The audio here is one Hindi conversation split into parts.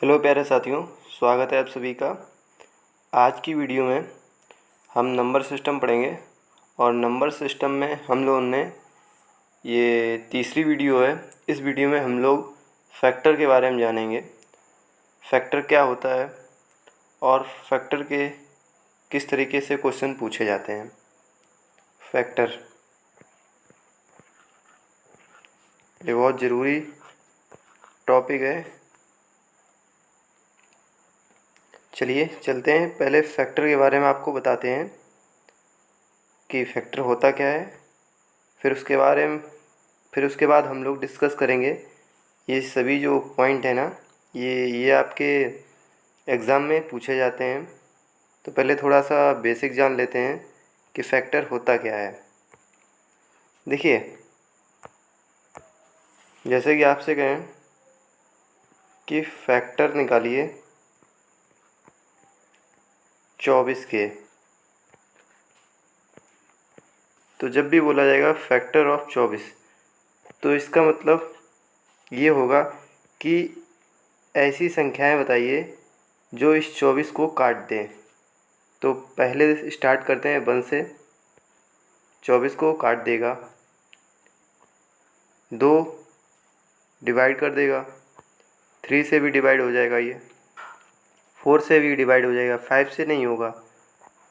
हेलो प्यारे साथियों, स्वागत है आप सभी का। आज की वीडियो में हम नंबर सिस्टम पढ़ेंगे और नंबर सिस्टम में हम लोगों ने ये तीसरी वीडियो है। इस वीडियो में हम लोग फैक्टर के बारे में जानेंगे। फैक्टर क्या होता है और फैक्टर के किस तरीके से क्वेश्चन पूछे जाते हैं। फैक्टर ये बहुत ज़रूरी टॉपिक है। चलिए चलते हैं, पहले फैक्टर के बारे में आपको बताते हैं कि फैक्टर होता क्या है। फिर उसके बाद हम लोग डिस्कस करेंगे ये सभी जो पॉइंट है ना, ये आपके एग्ज़ाम में पूछे जाते हैं। तो पहले थोड़ा सा बेसिक जान लेते हैं कि फैक्टर होता क्या है। देखिए, जैसे कि आपसे कहें कि फैक्टर निकालिए 24 के, तो जब भी बोला जाएगा फैक्टर ऑफ 24, तो इसका मतलब ये होगा कि ऐसी संख्याएं बताइए जो इस 24 को काट दें। तो पहले स्टार्ट करते हैं 1 से। 24 को काट देगा, 2 डिवाइड कर देगा, 3 से भी डिवाइड हो जाएगा, ये 4 से भी डिवाइड हो जाएगा, 5 से नहीं होगा,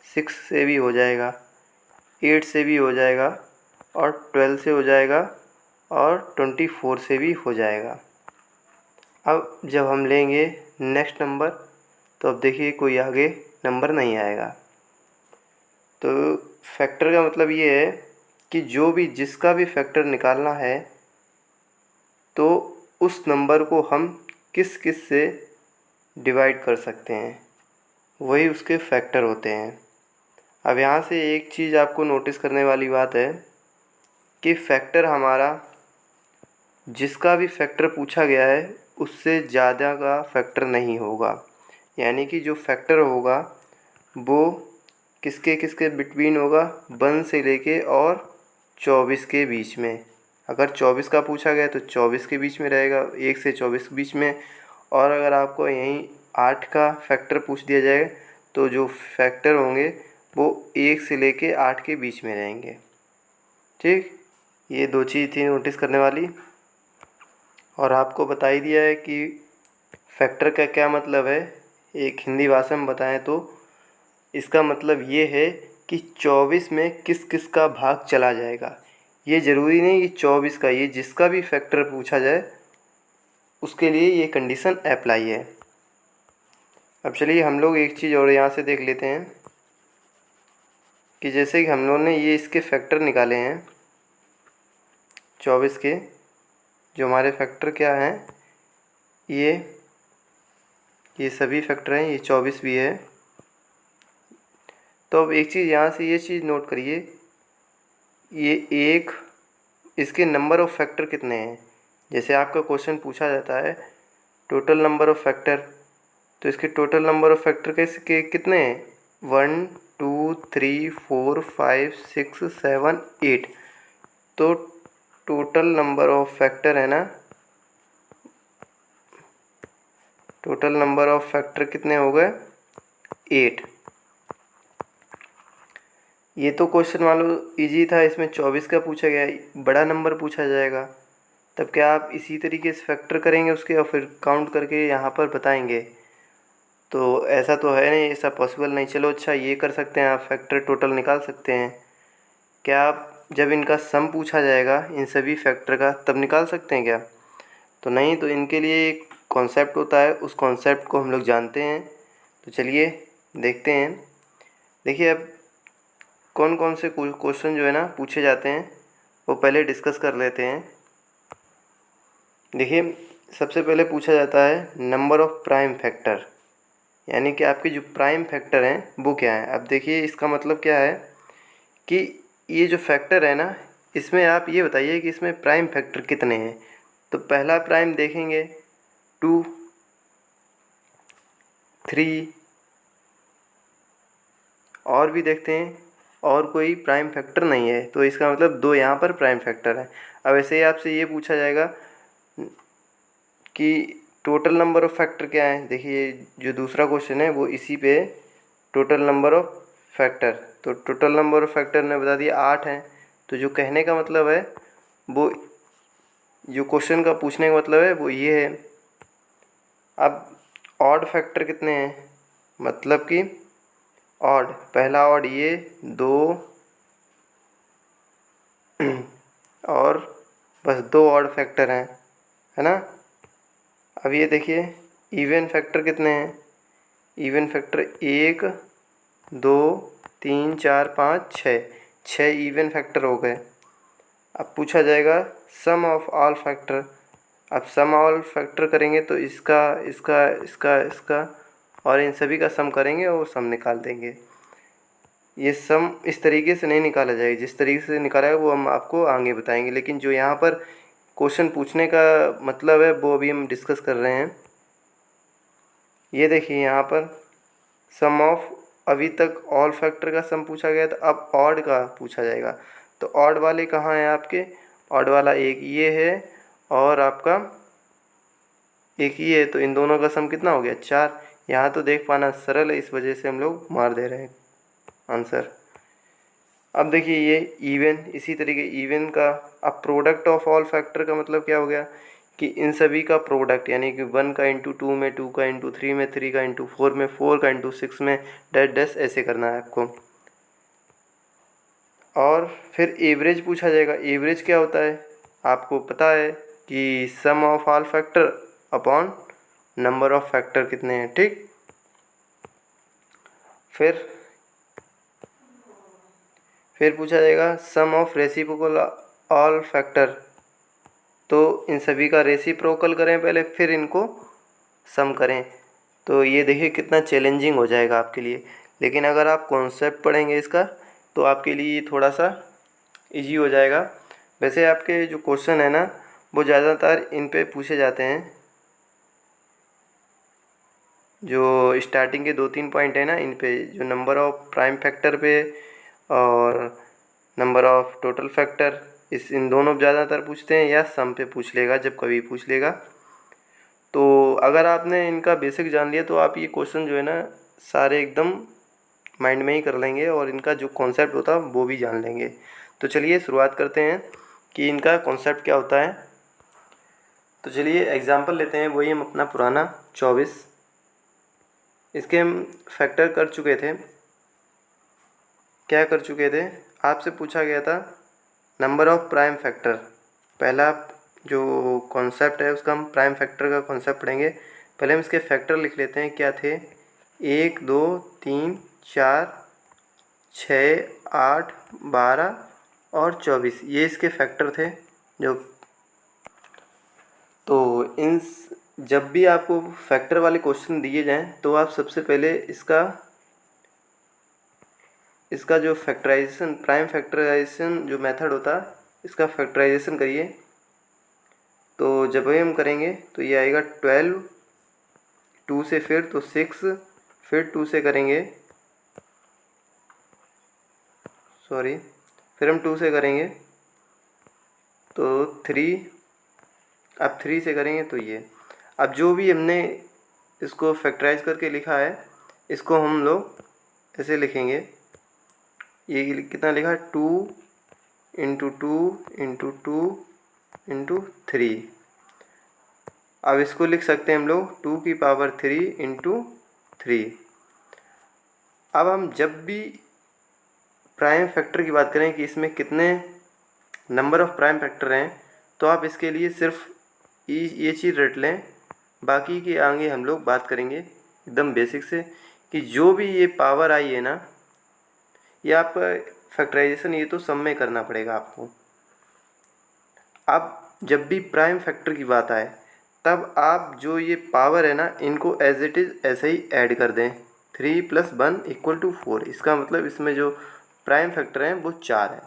6 से भी हो जाएगा, 8 से भी हो जाएगा और 12 से हो जाएगा और 24 से भी हो जाएगा। अब जब हम लेंगे नेक्स्ट नंबर, तो अब देखिए कोई आगे नंबर नहीं आएगा। तो फैक्टर का मतलब ये है कि जिसका भी फैक्टर निकालना है, तो उस नंबर को हम किस किस से डिवाइड कर सकते हैं, वही उसके फैक्टर होते हैं। अब यहाँ से एक चीज़ आपको नोटिस करने वाली बात है कि फैक्टर हमारा जिसका भी फैक्टर पूछा गया है उससे ज़्यादा का फैक्टर नहीं होगा। यानी कि जो फैक्टर होगा वो किसके किसके बिटवीन होगा, 1 से लेके और 24 के बीच में। अगर 24 का पूछा गया तो 24 के बीच में रहेगा, 1 से 24 के बीच में। और अगर आपको यहीं 8 का फैक्टर पूछ दिया जाए तो जो फैक्टर होंगे वो 1 से लेके 8 के बीच में रहेंगे। ठीक, ये 2 चीज़ थी नोटिस करने वाली। और आपको बता ही दिया है कि फैक्टर का क्या मतलब है। एक हिंदी भाषा में बताएं तो इसका मतलब ये है कि 24 में किस किस का भाग चला जाएगा। ये ज़रूरी नहीं कि 24 का, ये जिसका भी फैक्टर पूछा जाए उसके लिए ये कंडीशन अप्लाई है। अब चलिए हम लोग एक चीज़ और यहाँ से देख लेते हैं कि जैसे कि हम लोगों ने ये इसके फैक्टर निकाले हैं 24 के, जो हमारे फैक्टर क्या हैं, ये सभी फैक्टर हैं, ये 24 भी है। तो अब एक चीज़ यहाँ से ये चीज़ नोट करिए, ये एक इसके नंबर ऑफ़ फैक्टर कितने हैं। जैसे आपका क्वेश्चन पूछा जाता है टोटल नंबर ऑफ़ फैक्टर, तो इसके टोटल नंबर ऑफ़ फैक्टर के कितने हैं, 1 2 3 4 5 6 7 8। तो टोटल नंबर ऑफ़ फैक्टर है ना, टोटल नंबर ऑफ़ फैक्टर कितने हो गए, 8। ये तो क्वेश्चन मान लो ईजी था, इसमें 24 का पूछा गया, बड़ा नंबर पूछा जाएगा, तब क्या आप इसी तरीके से फैक्टर करेंगे उसके और फिर काउंट करके यहाँ पर बताएंगे। तो ऐसा तो है नहीं, ऐसा पॉसिबल नहीं। चलो अच्छा, ये कर सकते हैं, आप फैक्टर टोटल निकाल सकते हैं। क्या आप जब इनका सम पूछा जाएगा इन सभी फैक्टर का तब निकाल सकते हैं क्या? तो नहीं, तो इनके लिए एक कॉन्सेप्ट होता है, उस कॉन्सेप्ट को हम लोग जानते हैं। तो चलिए देखते हैं। देखिए, अब कौन कौन से क्वेश्चन जो है ना पूछे जाते हैं वो पहले डिस्कस कर लेते हैं। देखिए, सबसे पहले पूछा जाता है नंबर ऑफ़ प्राइम फैक्टर, यानी कि आपके जो प्राइम फैक्टर हैं वो क्या है। अब देखिए इसका मतलब क्या है कि ये जो फैक्टर है ना, इसमें आप ये बताइए कि इसमें प्राइम फैक्टर कितने हैं। तो पहला प्राइम देखेंगे 2 3, और भी देखते हैं, और कोई प्राइम फैक्टर नहीं है, तो इसका मतलब 2 यहाँ पर प्राइम फैक्टर है। अब ऐसे ही आपसे ये पूछा जाएगा कि टोटल नंबर ऑफ फैक्टर क्या है, देखिए जो दूसरा क्वेश्चन है वो इसी पे टोटल नंबर ऑफ फैक्टर, तो टोटल नंबर ऑफ फैक्टर ने बता दिया 8 हैं। तो जो कहने का मतलब है वो, जो क्वेश्चन का पूछने का मतलब है वो ये है। अब ऑड फैक्टर कितने हैं, मतलब कि ऑड, पहला ऑड ये 2 और बस 2 ऑड फैक्टर हैं, है ना। अब ये देखिए इवन फैक्टर कितने हैं, इवन फैक्टर 1 2 3 4 5 6, 6 इवन फैक्टर हो गए। अब पूछा जाएगा सम ऑफ ऑल फैक्टर। अब सम ऑल फैक्टर करेंगे तो इसका इसका इसका इसका और इन सभी का सम करेंगे और सम निकाल देंगे। ये सम इस तरीके से नहीं निकाला जाएगा, जिस तरीके से निकाला है वो हम आपको आगे बताएंगे, लेकिन जो यहाँ पर क्वेश्चन पूछने का मतलब है वो अभी हम डिस्कस कर रहे हैं। ये देखिए यहाँ पर सम ऑफ, अभी तक ऑल फैक्टर का सम पूछा गया था, अब ऑड का पूछा जाएगा। तो ऑड वाले कहाँ हैं आपके, ऑड वाला एक ये है और आपका एक ये है, तो इन दोनों का सम कितना हो गया 4। यहाँ तो देख पाना सरल है, इस वजह से हम लोग मार दे रहे हैं आंसर। अब देखिए ये इवन, इसी तरीके इवन का, अब प्रोडक्ट ऑफ ऑल फैक्टर का मतलब क्या हो गया कि इन सभी का प्रोडक्ट, यानी कि 1 का इंटू 2 में, 2 का इंटू 3 में, 3 का इंटू 4 में, 4 का इंटू 6 में, डैश डैश ऐसे करना है आपको। और फिर एवरेज पूछा जाएगा। एवरेज क्या होता है, आपको पता है कि sum of all factor upon number of factor कितने हैं, ठीक। फिर पूछा जाएगा sum of reciprocal all factor, तो इन सभी का रेसिप्रोकल करें पहले, फिर इनको सम करें। तो ये देखिए कितना चैलेंजिंग हो जाएगा आपके लिए, लेकिन अगर आप कॉन्सेप्ट पढ़ेंगे इसका तो आपके लिए थोड़ा सा इजी हो जाएगा। वैसे आपके जो क्वेश्चन है ना वो ज़्यादातर इन पे पूछे जाते हैं, जो स्टार्टिंग के 2-3 पॉइंट है ना इन पे, जो नंबर ऑफ प्राइम फैक्टर पे और नंबर ऑफ टोटल फैक्टर, इन दोनों पे ज़्यादातर पूछते हैं, या सम पे पूछ लेगा जब कभी पूछ लेगा। तो अगर आपने इनका बेसिक जान लिया तो आप ये क्वेश्चन जो है ना सारे एकदम माइंड में ही कर लेंगे और इनका जो कॉन्सेप्ट होता है वो भी जान लेंगे। तो चलिए शुरुआत करते हैं कि इनका कॉन्सेप्ट क्या होता है। तो चलिए एग्जांपल लेते हैं, वही हम अपना पुराना 24, इसके हम फैक्टर कर चुके थे। क्या कर चुके थे, आपसे पूछा गया था नंबर ऑफ प्राइम फैक्टर। पहला जो कॉन्सेप्ट है उसका हम प्राइम फैक्टर का कॉन्सेप्ट पढ़ेंगे। पहले हम इसके फैक्टर लिख लेते हैं, क्या थे 1 2 3 4 6 8 12 और 24, ये इसके फैक्टर थे। जो तो इन जब भी आपको फैक्टर वाले क्वेश्चन दिए जाएं तो आप सबसे पहले इसका जो फैक्टराइजेशन, प्राइम फैक्टराइजेशन जो मेथड होता है इसका फैक्टराइजेशन करिए। तो जब भी हम करेंगे तो ये आएगा 12, 2 से फिर तो 6, फिर 2 से करेंगे, सॉरी, फिर हम 2 से करेंगे तो 3, अब 3 से करेंगे तो ये। अब जो भी हमने इसको फैक्टराइज करके लिखा है इसको हम लोग ऐसे लिखेंगे, ये कितना लिखा है 2 इंटू 2 इंटू 2 इंटू 3। अब इसको लिख सकते हैं हम लोग 2 की पावर 3 इंटू 3। अब हम जब भी प्राइम फैक्टर की बात करें कि इसमें कितने नंबर ऑफ प्राइम फैक्टर हैं तो आप इसके लिए सिर्फ ये चीज़ रट लें, बाकी के आगे हम लोग बात करेंगे एकदम बेसिक से कि जो भी ये पावर आई है ना, ये आपका फैक्टराइजेशन ये तो सब में करना पड़ेगा आपको। अब जब भी प्राइम फैक्टर की बात आए तब आप जो ये पावर है ना इनको एज इट इज़ ऐसे ही ऐड कर दें, 3 + 1 = 4। इसका मतलब इसमें जो प्राइम फैक्टर हैं वो 4 है।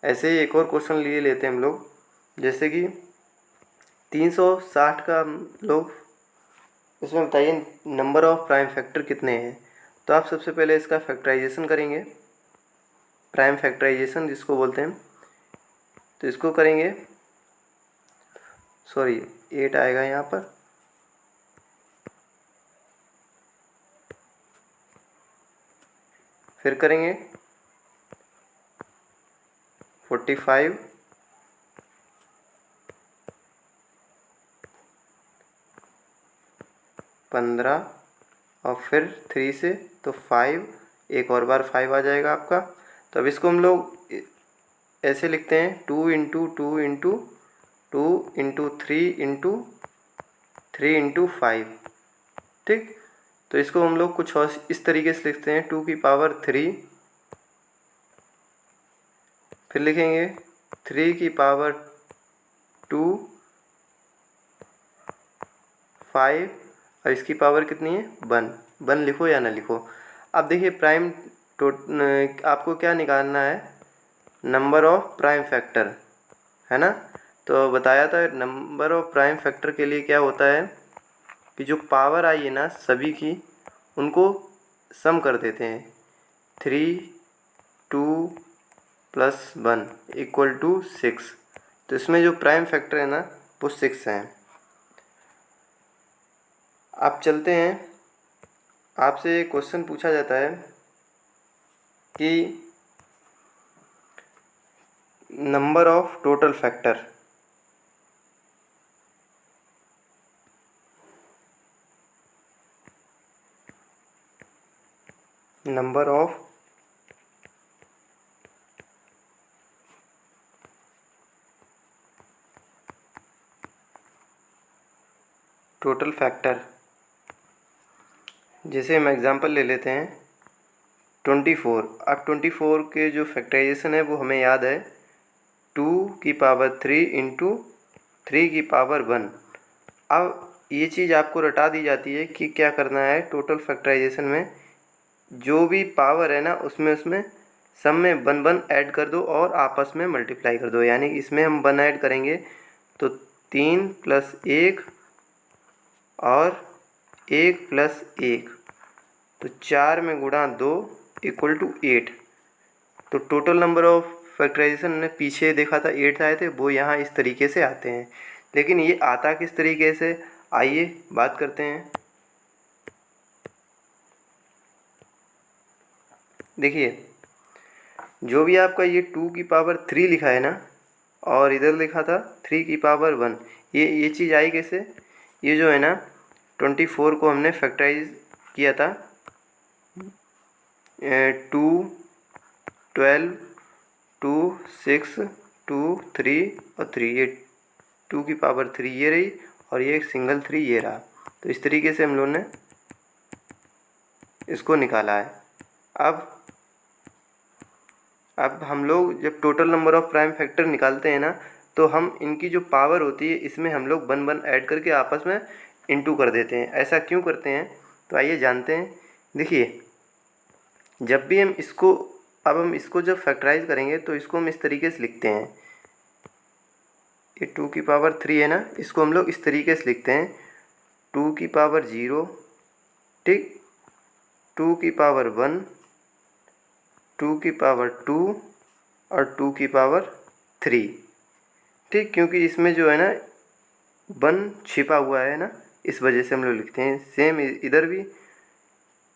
ऐसे ही एक और क्वेश्चन लिए लेते हैं हम लोग, जैसे कि 360 का हम लोग, इसमें बताइए नंबर ऑफ प्राइम फैक्टर कितने हैं। तो आप सबसे पहले इसका फैक्टराइजेशन करेंगे, प्राइम फैक्टराइजेशन जिसको बोलते हैं, तो इसको करेंगे, सॉरी 8 आएगा यहाँ पर, फिर करेंगे 45, 15 और फिर 3 से तो 5, एक और बार 5 आ जाएगा आपका। तो अब इसको हम लोग ऐसे लिखते हैं 2 into 2 into 2 into 3 into 3 into 5। ठीक, तो इसको हम लोग कुछ और इस तरीके से लिखते हैं 2 की पावर 3, फिर लिखेंगे 3 की पावर 2, 5 और इसकी पावर कितनी है 1 लिखो या ना लिखो। अब देखिए प्राइम आपको क्या निकालना है, नंबर ऑफ प्राइम फैक्टर, है ना। तो बताया था नंबर ऑफ प्राइम फैक्टर के लिए क्या होता है कि जो पावर आई है ना सभी की, उनको सम कर देते हैं। 3, 2 + 1 = 6। तो इसमें जो प्राइम फैक्टर है ना वो 6 है। आप चलते हैं, आपसे एक क्वेश्चन पूछा जाता है कि number of total factor, number of total factor. जैसे हम एग्जांपल ले लेते हैं 24। अब 24 के जो फैक्टराइजेशन है वो हमें याद है 2 की पावर 3 इंटू 3 की पावर 1। अब ये चीज़ आपको रटा दी जाती है कि क्या करना है टोटल फैक्टराइजेशन में, जो भी पावर है ना उसमें सब में 1 ऐड कर दो और आपस में मल्टीप्लाई कर दो। यानी इसमें हम 1 ऐड करेंगे तो 3 + 1 और 1 + 1, तो 4 में गुणा 2 = 8। तो टोटल नंबर ऑफ फैक्टराइजेशन ने पीछे देखा था 8 आए थे, वो यहाँ इस तरीके से आते हैं। लेकिन ये आता किस तरीके से, आइए बात करते हैं। देखिए जो भी आपका ये 2 की पावर 3 लिखा है ना और इधर लिखा था 3 की पावर 1, ये चीज़ आई कैसे, ये जो है ना 24 को हमने फैक्टराइज किया था 2, 12, 2, 6, 2, 3 और 3, ये 2 की पावर 3 ये रही और ये सिंगल 3 ये रहा। तो इस तरीके से हम लोगों ने इसको निकाला है। अब हम लोग जब total number of prime factor निकालते हैं ना तो हम इनकी जो पावर होती है इसमें हम लोग 1 ऐड करके आपस में इंटू कर देते हैं। ऐसा क्यों करते हैं तो आइए जानते हैं। देखिए जब भी हम इसको जब फैक्टराइज करेंगे तो इसको हम इस तरीके से लिखते हैं, ये 2 की पावर 3 है ना, इसको हम लोग इस तरीके से लिखते हैं 2 की पावर 0, ठीक, 2 की पावर 1, 2 की पावर 2 और 2 की पावर 3, ठीक, क्योंकि इसमें जो है ना 1 छिपा हुआ है ना, इस वजह से हम लोग लिखते हैं। सेम इधर भी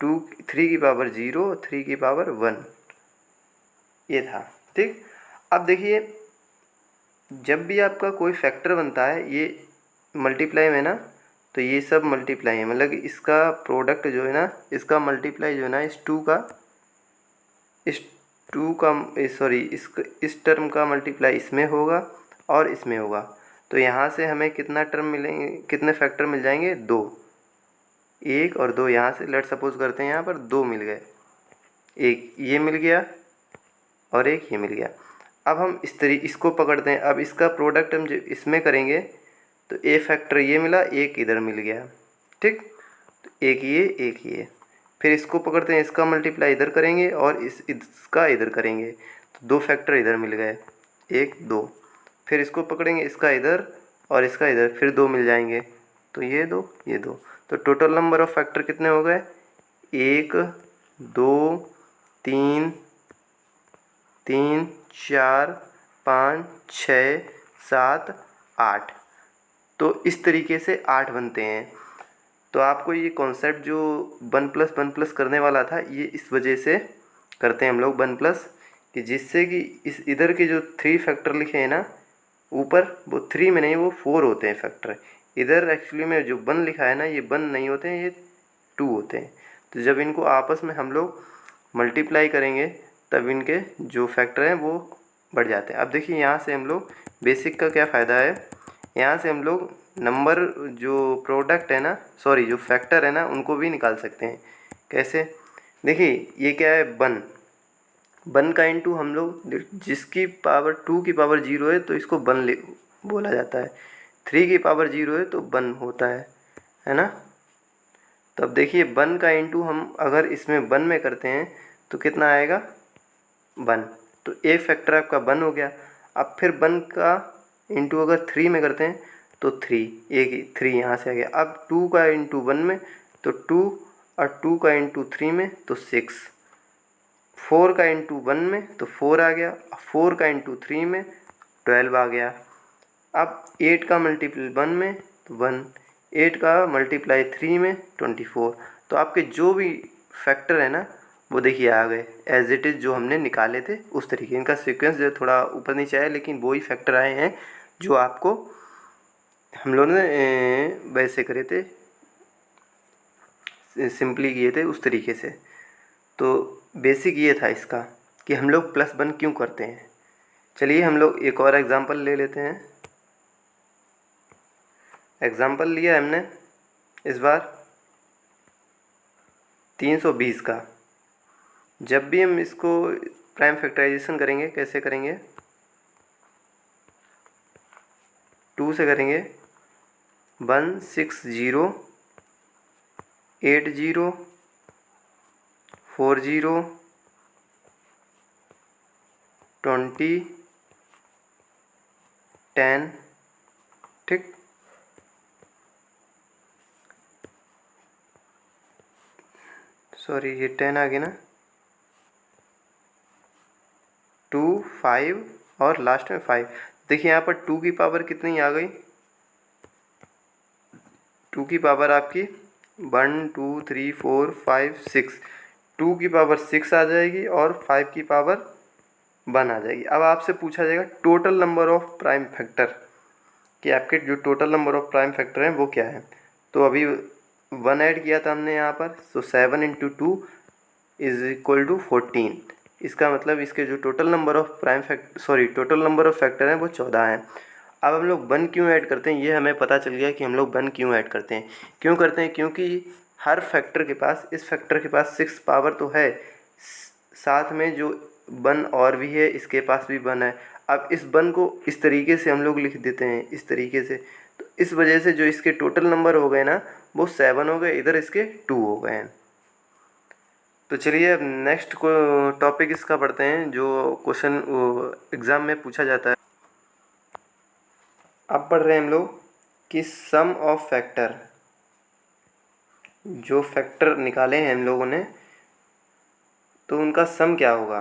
3 की पावर 0, 3 की पावर 1 ये था, ठीक। अब देखिए जब भी आपका कोई फैक्टर बनता है ये मल्टीप्लाई में ना, तो ये सब मल्टीप्लाई है, मतलब कि इसका प्रोडक्ट जो है ना, इसका मल्टीप्लाई जो है ना इस 2 का सॉरी इस टर्म का मल्टीप्लाई इसमें होगा और इसमें होगा। तो यहाँ से हमें कितना टर्म मिलेंगे, कितने फैक्टर मिल जाएंगे, 2, 1 और 2। यहाँ से लेट सपोज करते हैं यहाँ पर 2 मिल गए, एक ये मिल गया और एक ये मिल गया। अब हम इसको पकड़ते हैं। अब इसका प्रोडक्ट हम जो इसमें करेंगे तो ए फैक्टर ये मिला, एक इधर मिल गया, ठीक, तो एक ये, फिर इसको पकड़ते हैं, इसका मल्टीप्लाई इधर करेंगे और इसका इधर करेंगे तो 2 फैक्टर इधर मिल गए, 1, 2। फिर इसको पकड़ेंगे, इसका इधर और इसका इधर, फिर 2 मिल जाएंगे, तो ये 2। तो टोटल नंबर ऑफ फैक्टर कितने हो गए, 1, 2, 3, 4, 5, 6, 7, 8। तो इस तरीके से 8 बनते हैं। तो आपको ये कॉन्सेप्ट जो 1 + 1 + करने वाला था ये इस वजह से करते हैं हम लोग 1 प्लस, कि जिससे कि इस इधर के जो 3 फैक्टर लिखे हैं ना ऊपर, वो 3 में नहीं, वो 4 होते हैं फैक्टर। इधर एक्चुअली में जो 1 लिखा है ना, ये 1 नहीं होते हैं, ये 2 होते हैं। तो जब इनको आपस में हम लोग मल्टीप्लाई करेंगे तब इनके जो फैक्टर हैं वो बढ़ जाते हैं। अब देखिए यहाँ से हम लोग बेसिक का क्या फ़ायदा है, यहाँ से हम लोग नंबर जो प्रोडक्ट है ना, सॉरी जो फैक्टर है ना, उनको भी निकाल सकते हैं। कैसे? देखिए ये क्या है, 1 का इंटू हम लोग जिसकी पावर 2 की पावर 0 है तो इसको 1 बोला जाता है, 3 की पावर 0 है तो 1 होता है ना। तो अब देखिए 1 का इंटू हम अगर इसमें 1 में करते हैं तो कितना आएगा, 1। तो ए फैक्टर आपका 1 हो गया। अब फिर 1 का इंटू अगर 3 में करते हैं तो 3, एक 3 यहाँ से आ गया। अब 2 का इंटू 1 में तो 2, और 2 का इंटू 3 में तो 6, 4 का इंटू 1 में तो 4 आ गया, 4 का इंटू 3 में 12 आ गया। अब 8 का मल्टीप्लाई 1 में तो 1, 8 का मल्टीप्लाई 3 में 24। तो आपके जो भी फैक्टर है ना वो देखिए आ गए एज इट इज़, जो हमने निकाले थे उस तरीके। इनका सीक्वेंस जो थोड़ा ऊपर नीचे आया, लेकिन वही फैक्टर आए हैं जो आपको हम लोगों ने वैसे करे थे, सिंपली किए थे उस तरीके से। तो बेसिक ये था इसका कि हम लोग +1 क्यों करते हैं। चलिए हम लोग एक और एग्जांपल ले लेते हैं। एग्जांपल लिया हमने इस बार 320 का। जब भी हम इसको प्राइम फैक्टराइजेशन करेंगे, कैसे करेंगे, 2 से करेंगे, 1 6 0 8 0 4 0 20 10, ठीक। सॉरी ये 10 आ गया ना, 2 5 और लास्ट में 5। देखिए यहाँ पर 2 की पावर कितनी आ गई, 2 की पावर आपकी 1 2 3 4 5 6, 2 की पावर 6 आ जाएगी और 5 की पावर 1 आ जाएगी। अब आपसे पूछा जाएगा total number of prime factor, कि आपके जो total number of prime factor हैं वो क्या है। तो अभी 1 ऐड किया था हमने यहाँ पर, तो 7 × 2 = 14। इसका मतलब इसके जो total number of total number of factor हैं वो 14 हैं। अब हम लोग 1 क्यों ऐड करते हैं, ये हमें पता चल गया कि हम लोग 1 क्यों ऐड करते हैं। क्यों करते हैं, क्योंकि हर फैक्टर के पास, इस फैक्टर के पास 6 पावर तो है, साथ में जो 1 और भी है, इसके पास भी 1 है। अब इस 1 को इस तरीके से हम लोग लिख देते हैं, इस तरीके से। तो इस वजह से जो इसके टोटल नंबर हो गए ना वो 7 हो गए, इधर इसके 2 हो गए हैं। तो चलिए अब नेक्स्ट को टॉपिक इसका पढ़ते हैं जो क्वेश्चन एग्ज़ाम में पूछा जाता है। अब पढ़ रहे हैं हम लोग कि सम ऑफ फैक्टर, जो फैक्टर निकाले हैं हम लोगों ने तो उनका सम क्या होगा।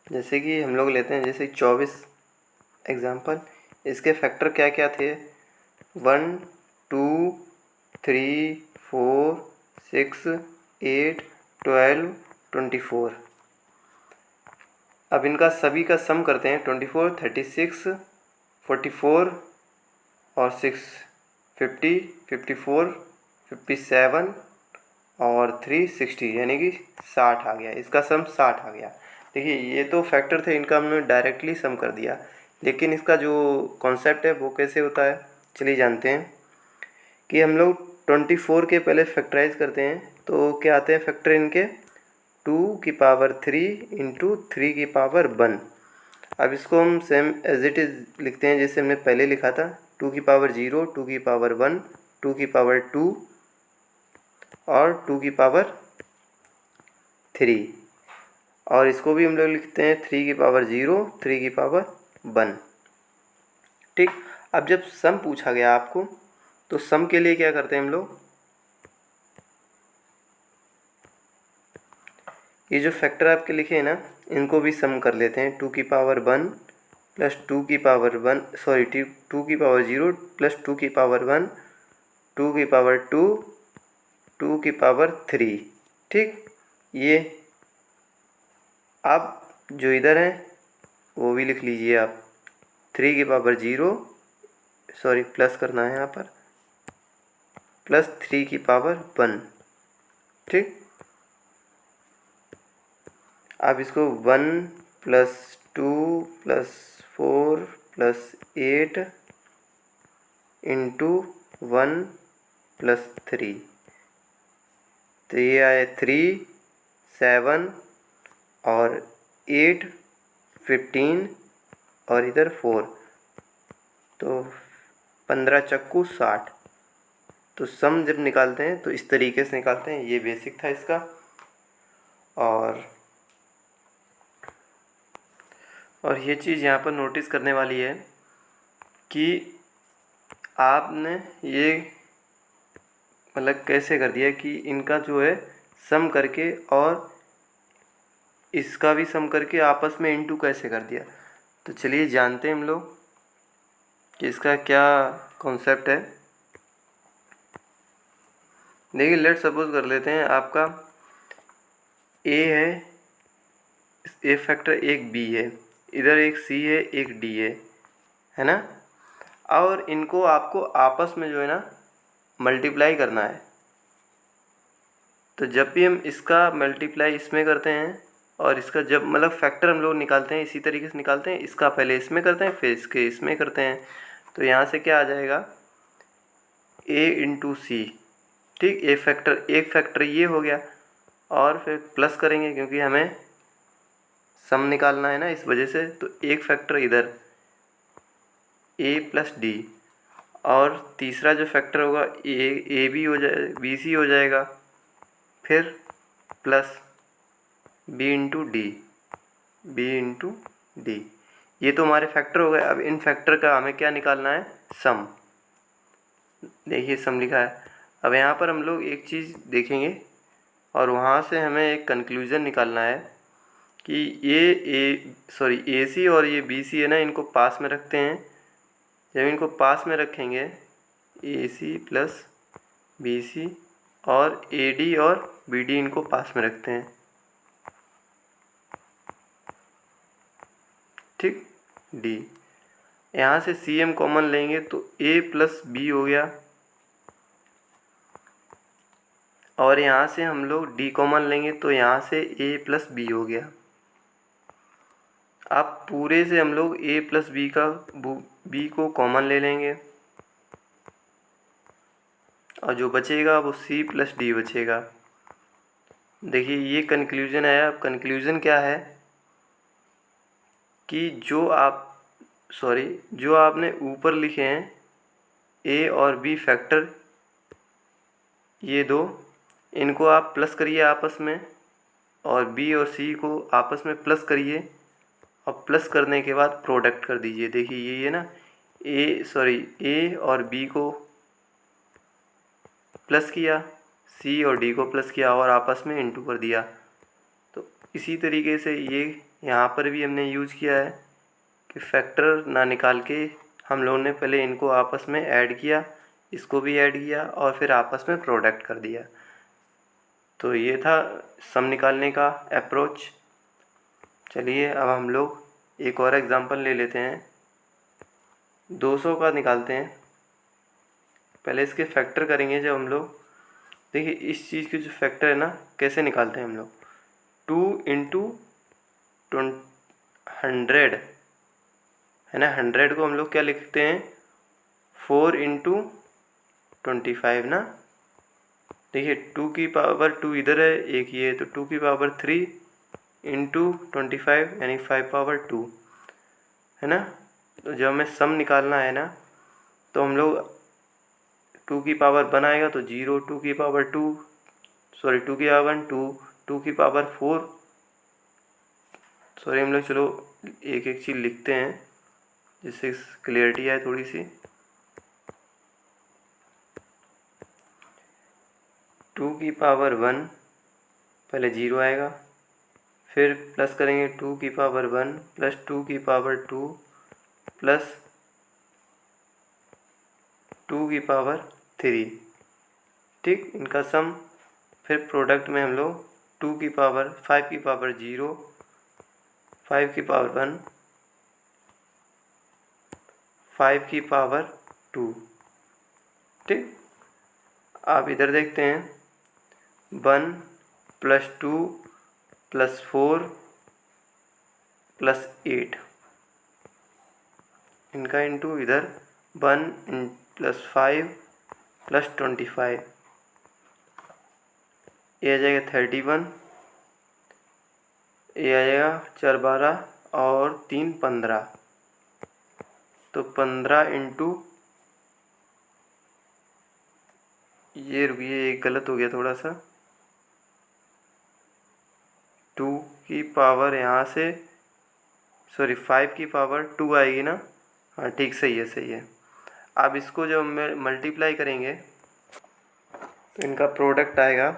जैसे कि हम लोग लेते हैं जैसे 24 एग्जाम्पल, इसके फैक्टर क्या क्या थे, 1 2 3 4 6 8 12 24। अब इनका सभी का सम करते हैं, 24 36 44 और 6 50 54 57 और 3 60, यानी कि 60 आ गया। इसका सम 60 आ गया। देखिए ये तो फैक्टर थे, इनका हमने डायरेक्टली सम कर दिया, लेकिन इसका जो कॉन्सेप्ट है वो कैसे होता है चलिए जानते हैं। कि हम लोग 24 के पहले फैक्टराइज करते हैं तो क्या आते हैं फैक्टर इनके, 2 की पावर 3 × 3 की पावर 1। अब इसको हम सेम एज इट इज़ लिखते हैं जैसे हमने पहले लिखा था, 2 की पावर 0, 2 की पावर 1, 2 की पावर 2 और 2 की पावर 3। और इसको भी हम लोग लिखते हैं 3 की पावर 0, 3 की पावर 1, ठीक। अब जब सम पूछा गया आपको तो सम के लिए क्या करते हैं हम लोग, ये जो फैक्टर आपके लिखे हैं ना इनको भी सम कर लेते हैं। 2 की पावर 1 प्लस 2 की पावर 1, सॉरी 2 की पावर 0 प्लस 2 की पावर 1, 2 की पावर 2, 2 की पावर 3, ठीक। ये अब जो इधर है वो भी लिख लीजिए आप, 3 की पावर 0, सॉरी प्लस करना है यहाँ पर, प्लस 3 की पावर 1। ठीक, आप इसको 1 plus 2 plus 4 plus 8 into 1 plus 3, तो ये आए 3, 7 और 8, 15 और इधर 4, तो 15 चक्कू 60। तो सम जब निकालते हैं तो इस तरीके से निकालते हैं। ये बेसिक था इसका। और ये चीज़ यहाँ पर नोटिस करने वाली है कि आपने ये मतलब कैसे कर दिया कि इनका जो है सम करके और इसका भी सम करके आपस में इनटू कैसे कर दिया। तो चलिए जानते हैं हम लोग कि इसका क्या कॉन्सेप्ट है। देखिए लेट सपोज कर लेते हैं आपका ए है, ए फैक्टर एक बी है, इधर एक सी है, एक डी है ना। और इनको आपको आपस में जो है ना मल्टीप्लाई करना है। तो जब भी हम इसका मल्टीप्लाई इसमें करते हैं और इसका जब मतलब फैक्टर हम लोग निकालते हैं इसी तरीके से निकालते हैं, इसका पहले इसमें करते हैं फिर इसके इसमें करते हैं। तो यहाँ से क्या आ जाएगा, ए इंटू सी। ठीक, ए फैक्टर एक फैक्टर ये हो गया और फिर प्लस करेंगे क्योंकि हमें सम निकालना है ना इस वजह से। तो एक फैक्टर इधर ए प्लस डी, और तीसरा जो फैक्टर होगा ए बी हो जाए, बी सी हो जाएगा, फिर plus B into D, B into D. ये तो हमारे फैक्टर हो गए। अब इन फैक्टर का हमें क्या निकालना है, सम। देखिए सम लिखा है। अब यहाँ पर हम लोग एक चीज़ देखेंगे और वहाँ से हमें एक कंक्लूज़न निकालना है कि ए सी और ये बी सी है ना, इनको पास में रखते हैं। जब इनको पास में रखेंगे ए सी प्लस बी सी और ए डी और बी डी इनको पास में रखते हैं। ठीक, डी यहाँ से सी एम कॉमन लेंगे तो ए प्लस बी हो गया, और यहाँ से हम लोग डी कॉमन लेंगे तो यहाँ से ए प्लस बी हो गया। अब पूरे से हम लोग ए प्लस बी का बी को कॉमन ले लेंगे और जो बचेगा वो सी प्लस डी बचेगा। देखिए ये कंक्लूजन है। अब कंक्लूजन क्या है कि जो आपने ऊपर लिखे हैं ए और बी फैक्टर, ये दो, इनको आप प्लस करिए आपस में, और बी और सी को आपस में प्लस करिए और प्लस करने के बाद प्रोडक्ट कर दीजिए। देखिए ये ना ए और बी को प्लस किया, सी और डी को प्लस किया और आपस में इंटू कर दिया। तो इसी तरीके से ये यहाँ पर भी हमने यूज़ किया है कि फैक्टर ना निकाल के हम लोगों ने पहले इनको आपस में ऐड किया, इसको भी ऐड किया और फिर आपस में प्रोडक्ट कर दिया। तो ये था सम निकालने का अप्रोच। चलिए अब हम लोग एक और एग्ज़ाम्पल ले लेते हैं। 200 का निकालते हैं। पहले इसके फैक्टर करेंगे जब हम लोग। देखिए इस चीज़ के जो फैक्टर है ना कैसे निकालते हैं हम लोग, 2 इंटू 100 है ना। 100 को हम लोग क्या लिखते हैं, 4 इंटू 25 ना। देखिए 2 की पावर 2 इधर है, एक ये, तो 2 की पावर 3 इंटू 25 यानी 5 पावर 2 है ना। तो जब हमें सम निकालना है ना तो हम लोग 2 की पावर 1 आएगा तो 0, 2 की पावर 2 2 की पावर 2, 2 की पावर 4, हम लोग चलो एक एक चीज़ लिखते हैं जिससे क्लियरिटी आए थोड़ी सी। 2 की पावर 1 पहले 0 आएगा, फिर प्लस करेंगे 2 की पावर 1 प्लस 2 की पावर 2 प्लस 2 की पावर 3। ठीक, इनका सम, फिर प्रोडक्ट में हम लोग 2 की पावर 5 की पावर 0, 5 की पावर 1, 5 की पावर 2। ठीक, आप इधर देखते हैं 1 + 2 + 4 + 8, इनका इंटू इधर 1 + 5 + 25, ये आ जाएगा 31, ये आ जाएगा 4 12 और 3 15, तो 15 इंटू, ये रुकिए एक गलत हो गया थोड़ा सा, 2 की पावर यहाँ से, सॉरी 5 की पावर 2 आएगी ना। हाँ ठीक, सही है सही है। अब इसको जब हम मल्टीप्लाई करेंगे तो इनका प्रोडक्ट आएगा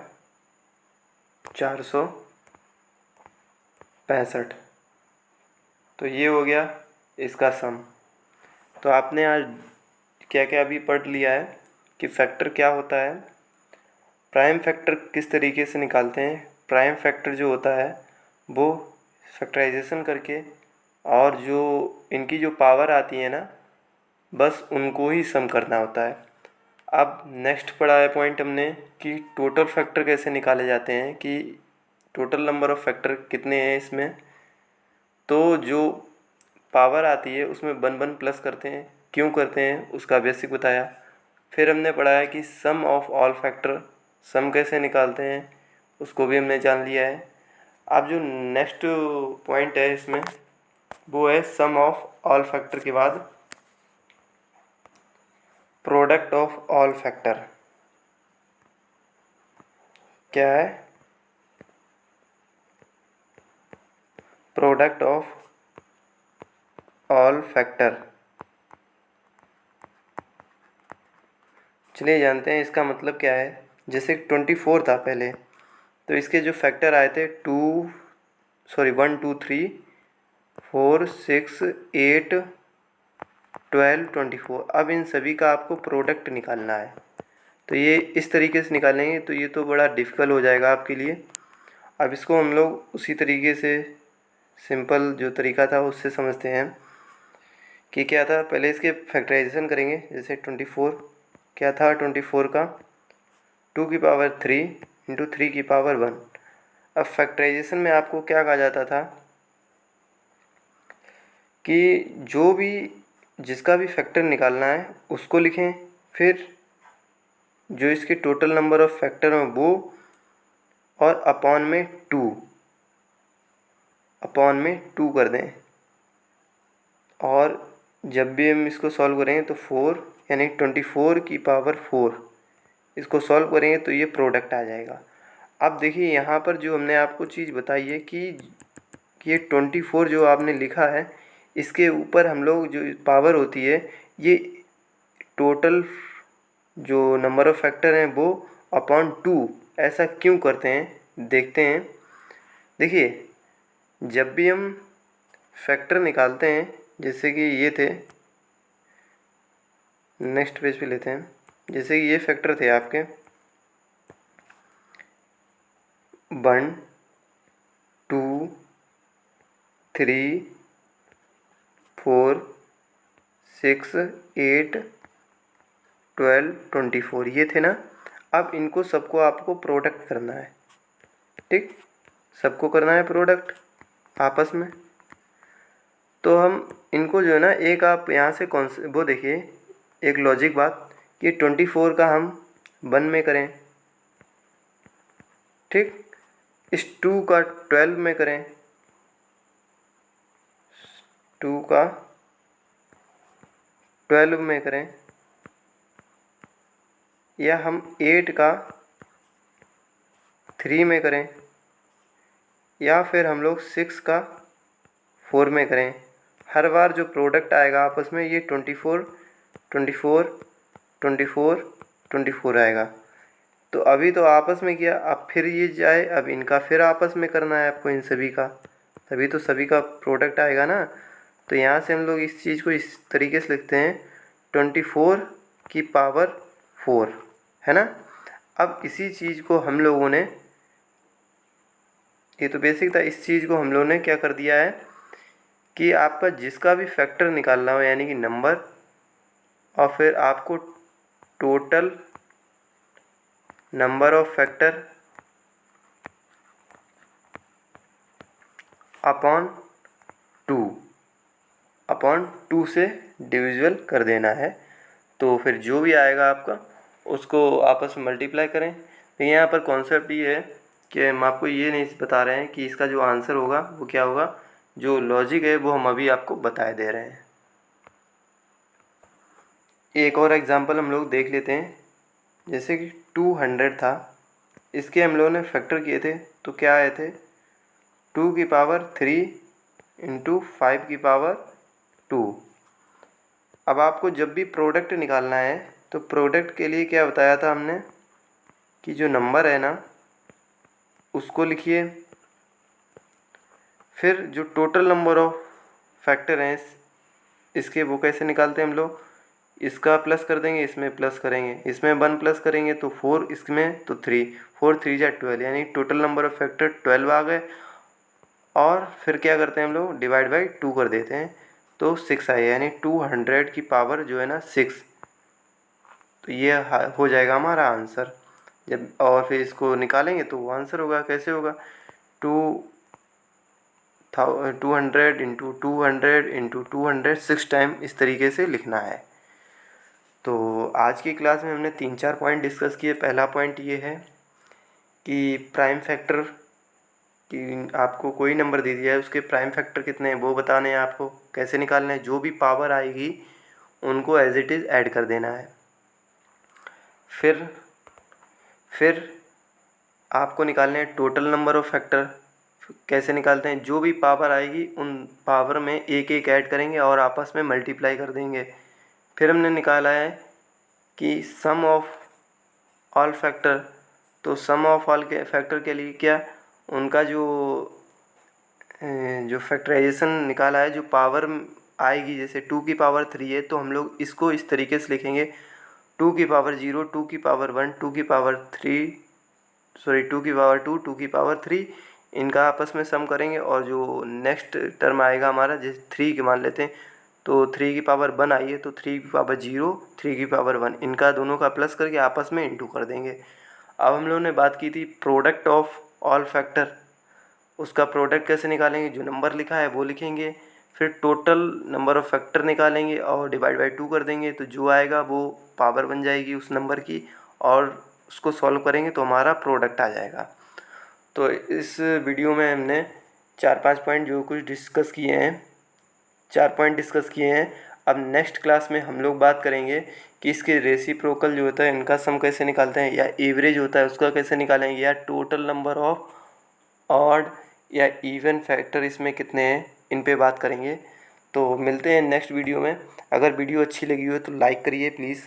465। तो ये हो गया इसका सम। तो आपने आज क्या क्या अभी पढ़ लिया है कि फैक्टर क्या होता है, प्राइम फैक्टर किस तरीके से निकालते हैं। प्राइम फैक्टर जो होता है वो फैक्टराइजेशन करके, और जो इनकी जो पावर आती है ना, बस उनको ही सम करना होता है। अब नेक्स्ट पढ़ा है पॉइंट हमने कि टोटल फैक्टर कैसे निकाले जाते हैं, कि टोटल नंबर ऑफ़ फैक्टर कितने हैं इसमें। तो जो पावर आती है उसमें 1 1 प्लस करते हैं, क्यों करते हैं उसका बेसिक बताया। फिर हमने पढ़ा है कि सम ऑफ ऑल फैक्टर, सम कैसे निकालते हैं उसको भी हमने जान लिया है। अब जो नेक्स्ट पॉइंट है इसमें वो है सम ऑफ ऑल फैक्टर के बाद प्रोडक्ट ऑफ ऑल फैक्टर। क्या है? Product of all factor. चलिए जानते हैं इसका मतलब क्या है। जैसे 24 था पहले, तो इसके जो फैक्टर आए थे 1 2 3 4 6 8 12 24। अब इन सभी का आपको प्रोडक्ट निकालना है। तो ये इस तरीके से निकालेंगे तो ये तो बड़ा डिफ़िकल्ट हो जाएगा आपके लिए। अब इसको हम लोग उसी तरीके से, सिंपल जो तरीका था उससे समझते हैं कि क्या था। पहले इसके फैक्टराइजेशन करेंगे। जैसे 24 क्या था, 24 का 2 की पावर 3 इंटू 3 की पावर 1। अब फैक्टराइजेशन में आपको क्या कहा जाता था कि जो भी, जिसका भी फैक्टर निकालना है उसको लिखें, फिर जो इसके टोटल नंबर ऑफ़ फैक्टर हैं वो, और अपॉन में 2 कर दें। और जब भी हम इसको सॉल्व करेंगे तो 4 यानी 24 की पावर 4, इसको सॉल्व करेंगे तो ये प्रोडक्ट आ जाएगा। अब देखिए यहाँ पर जो हमने आपको चीज़ बताई है कि ये 24 जो आपने लिखा है, इसके ऊपर हम लोग जो पावर होती है, ये टोटल जो नंबर ऑफ़ फैक्टर हैं वो अपॉन 2, ऐसा क्यों करते हैं देखते हैं। देखिए जब भी हम फैक्टर निकालते हैं, जैसे कि ये थे, नेक्स्ट पेज पे लेते हैं। जैसे कि ये फैक्टर थे आपके 1 2 3 4 6 8 12 24, ये थे ना। अब इनको सबको आपको प्रोडक्ट करना है। ठीक, सबको करना है प्रोडक्ट आपस में। तो हम इनको जो है ना, एक आप यहाँ से कौन से वो देखिए, एक लॉजिक बात कि 24 का हम 1 में करें, ठीक, इस 2 का 12 में करें, 2 का 12 में करें, या हम 8 का 3 में करें, या फिर हम लोग 6 का 4 में करें। हर बार जो प्रोडक्ट आएगा आपस में ये 24 24 24 24 आएगा। तो अभी तो आपस में किया, अब फिर ये जाए, अब इनका फिर आपस में करना है आपको, इन सभी का, तभी तो सभी का प्रोडक्ट आएगा ना। तो यहाँ से हम लोग इस चीज़ को इस तरीके से लिखते हैं 24 की पावर 4, है ना। अब इसी चीज़ को हम लोगों ने ये तो बेसिक था। इस चीज़ को हम लोगों ने क्या कर दिया है कि आपका जिसका भी फैक्टर निकालना हो यानी कि नंबर, और फिर आपको total number of factor upon two से डिविजिबल कर देना है। तो फिर जो भी आएगा आपका उसको आपस में मल्टीप्लाई करें। तो यहाँ पर कॉन्सेप्ट ये है कि हम आपको ये नहीं बता रहे हैं कि इसका जो आंसर होगा वो क्या होगा, जो लॉजिक है वो हम अभी आपको बताए दे रहे हैं। एक और एग्जांपल हम लोग देख लेते हैं। जैसे कि 200 था, इसके हम लोगों ने फैक्टर किए थे तो क्या आए थे 2⁵ इंटू 5⁵2। अब आपको जब भी प्रोडक्ट निकालना है तो प्रोडक्ट के लिए क्या बताया था हमने कि जो नंबर है ना उसको लिखिए, फिर जो टोटल नंबर ऑफ फैक्टर हैं इसके वो कैसे निकालते हैं हम लोग, इसका प्लस कर देंगे, इसमें प्लस करेंगे, इसमें 1 प्लस करेंगे तो 4, इसमें तो 3, 4 3 जा 12, यानी टोटल नंबर ऑफ फैक्टर 12 आ गए। और फिर क्या करते हैं हम लोग डिवाइड बाई 2 कर देते हैं तो 6 आए, यानी 200 की पावर जो है ना 6। तो ये हो जाएगा हमारा आंसर। जब और फिर इसको निकालेंगे तो वो आंसर होगा। कैसे होगा, 200 इंटू 200 इंटू 200 6 टाइम इस तरीके से लिखना है। तो आज की क्लास में हमने 3-4 पॉइंट डिस्कस किए। पहला पॉइंट ये है कि प्राइम फैक्टर कि आपको कोई नंबर दे दिया है उसके प्राइम फैक्टर कितने हैं वो बताने हैं, आपको कैसे निकालना है, जो भी पावर आएगी उनको एज इट इज़ ऐड कर देना है। फिर आपको निकालने हैं टोटल नंबर ऑफ फैक्टर। कैसे निकालते हैं, जो भी पावर आएगी उन पावर में एक एक ऐड करेंगे और आपस में मल्टीप्लाई कर देंगे। फिर हमने निकाला है कि सम ऑफ ऑल फैक्टर, तो सम ऑफ ऑल के फैक्टर के लिए क्या, उनका जो फैक्टराइजेशन निकाला है, जो पावर आएगी, जैसे 2⁵3 है तो हम लोग इसको इस तरीके से लिखेंगे 2⁵0, 2⁵1, 2⁵3, सॉरी 2⁵2, 2⁵3, इनका आपस में सम करेंगे और जो नेक्स्ट टर्म आएगा हमारा, जैसे 3 के मान लेते हैं तो 3⁵1 आई है तो 3⁵0, 3⁵1, इनका दोनों का प्लस करके आपस में इंटू कर देंगे। अब हम लोगों ने बात की थी प्रोडक्ट ऑफ ऑल फैक्टर, उसका प्रोडक्ट कैसे निकालेंगे, जो नंबर लिखा है वो लिखेंगे, फिर टोटल नंबर ऑफ फैक्टर निकालेंगे और डिवाइड बाई 2 कर देंगे तो जो आएगा वो पावर बन जाएगी उस नंबर की, और उसको सॉल्व करेंगे तो हमारा प्रोडक्ट आ जाएगा। तो इस वीडियो में हमने 4-5 पॉइंट जो कुछ डिस्कस किए हैं, 4 पॉइंट डिस्कस किए हैं। अब नेक्स्ट क्लास में हम लोग बात करेंगे कि इसके रेसिप्रोकल जो होता है इनका सम कैसे निकालते हैं, या एवरेज होता है उसका कैसे निकालेंगे, या टोटल नंबर ऑफ ऑड या इवन फैक्टर इसमें कितने हैं, इन पे बात करेंगे। तो मिलते हैं नेक्स्ट वीडियो में। अगर वीडियो अच्छी लगी हो तो लाइक करिए प्लीज़।